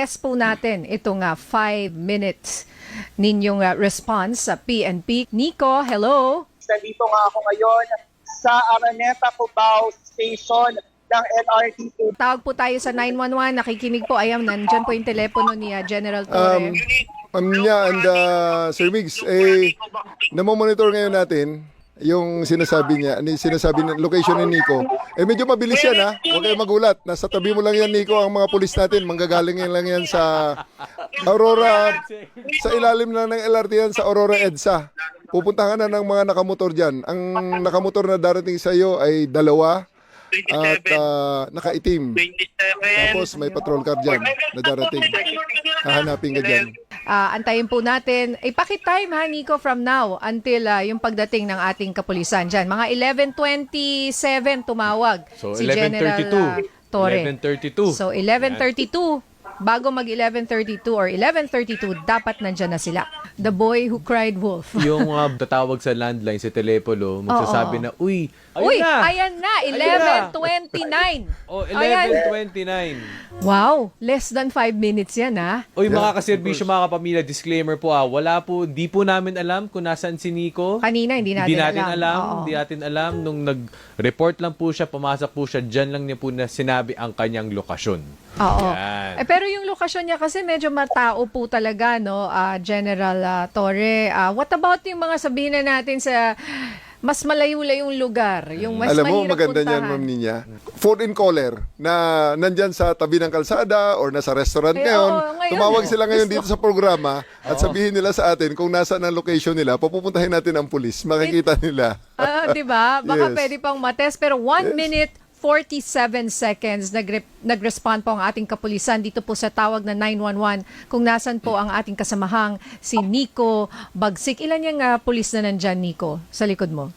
test po natin itong 5 minutes ninyong response sa PNP. Nico, hello. Nandito nga ako ngayon sa Araneta, Cubao Station ng LRT2. Tawag po tayo sa 911. Nakikinig po. Ayan, nandyan po yung telepono ni General Torre. Ma'am Nya and Sir Migs, namomonitor ngayon natin yung sinasabi niya, sinasabi ng location ni Nico. Medyo mabilis yan ha, huwag kayo magulat. Nasa tabi mo lang yan Nico, ang mga pulis natin, manggagaling yan lang yan sa Aurora, sa ilalim na ng LRT yan, sa Aurora EDSA. Pupuntahan na ng mga nakamotor dyan. Ang nakamotor na darating sa iyo ay 2 at nakaitim. Tapos may patrol car dyan na darating. Hahanapin ka dyan. Antayin po natin. Pakitime ha, Nico, from now until yung pagdating ng ating kapulisan dyan. Mga 11:27 tumawag So, si General 11:32. Torre. 11:32. So, 11:32. Bago mag 11:32 or 11:32, dapat nandyan na sila. The boy who cried wolf. Yung tatawag sa landline, sa telepono, magsasabi na, uy, Ayan na, 11:29. Oh, Ayan. 11:29. Wow, less than 5 minutes yan ha. Uy, mga kaserbisyo, mga kapamilya, disclaimer po wala po, di po namin alam kung nasaan si Nico. Kanina, hindi natin alam. Oo. Hindi natin alam. Nung nag-report lang po siya, pumasok po siya, dyan lang niya po na sinabi ang kanyang lokasyon. Oo. Yan. Pero yung lokasyon niya kasi medyo matao po talaga, no, General Torre. What about yung mga sabihin na natin sa mas malayo-layong lugar, yung mas Alam mo, mahirap maganda puntahan? niyan, Ma'am Ninya. Phone-in caller na nandyan sa tabi ng kalsada or nasa restaurant ngayon. ngayon. Tumawag sila ngayon dito sa programa at sabihin nila sa atin kung nasaan ang location nila. Papupuntahin natin ang pulis. Makikita nila. Di ba? Baka Yes. pwede pang matest. Pero 1 minute 47 seconds nag-respond po ang ating kapulisan dito po sa tawag na 911 kung nasan po ang ating kasamahang si Nico Bagsik. Ilan yung pulis na nandyan, Nico, sa likod mo?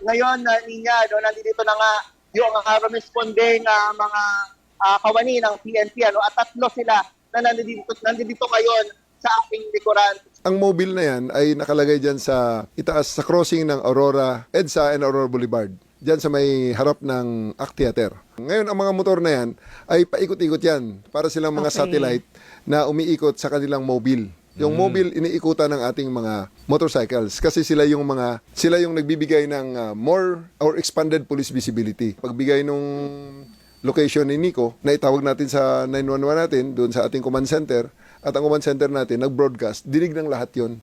Ngayon, Ninya, nandito na nga yung responding mga kawani ng PNP. At 3 sila na nandito ngayon sa aking likuran. Ang mobile na yan ay nakalagay dyan sa itaas sa crossing ng Aurora, EDSA and Aurora Boulevard. Diyan sa may harap ng ACT Theater. Ngayon, ang mga motor na yan ay paikot-ikot yan para silang mga satellite na umiikot sa kanilang mobile. Yung mobile, iniikutan ng ating mga motorcycles kasi sila yung nagbibigay ng more or expanded police visibility. Pagbigay nung location ni Nico, na itawag natin sa 911 natin, doon sa ating command center, at ang command center natin, nag-broadcast, dinig ng lahat yon.